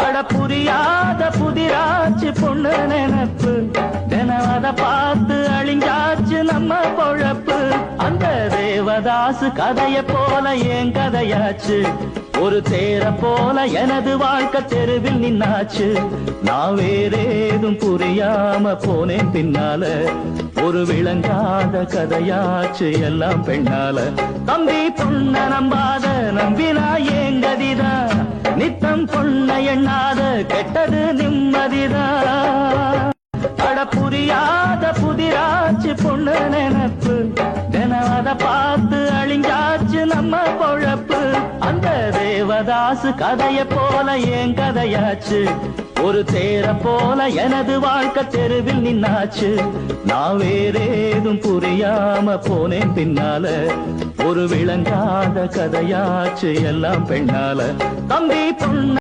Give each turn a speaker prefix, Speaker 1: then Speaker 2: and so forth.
Speaker 1: அட புரியாத புதிராச்சு பொண்ணு நினப்பு தினம் அதை பார்த்து அழிஞ்சாச்சு நம்ம பொழப்பு. அந்த தேவதாசு கதைய போல என் கதையாச்சு, ஒரு தேர போல எனது வாழ்க்கை தெருவில் நின்னாச்சு. நான் வேறேதும் புரியாம போனேன் பின்னால, ஒரு விளங்காத கதையாச்சு எல்லாம் பெண்ணால. தம்பி பொண்ண நம்பாத நம்பினா ஏங்கதிதான், நித்தம் பொண்ண எண்ணாத கெட்டது நிம்மதிதான். அட புரியாத புதிராச்சு பொண்ணு நினப்பு தினம் அதை பார்த்து அழிஞ்சாச்சு நம்ம பொழப்பு. அந்த தேவதாசு கதைய போல என் கதையாச்சு, ஒரு தேர போல எனது வாழ்க்கை தெருவில் நின்னாச்சு. நான் வேறேதும் புரியாம போனேன் பின்னால, ஒரு விளங்காத கதையாச்சு எல்லாம் பெண்ணால. தம்பி பொண்ண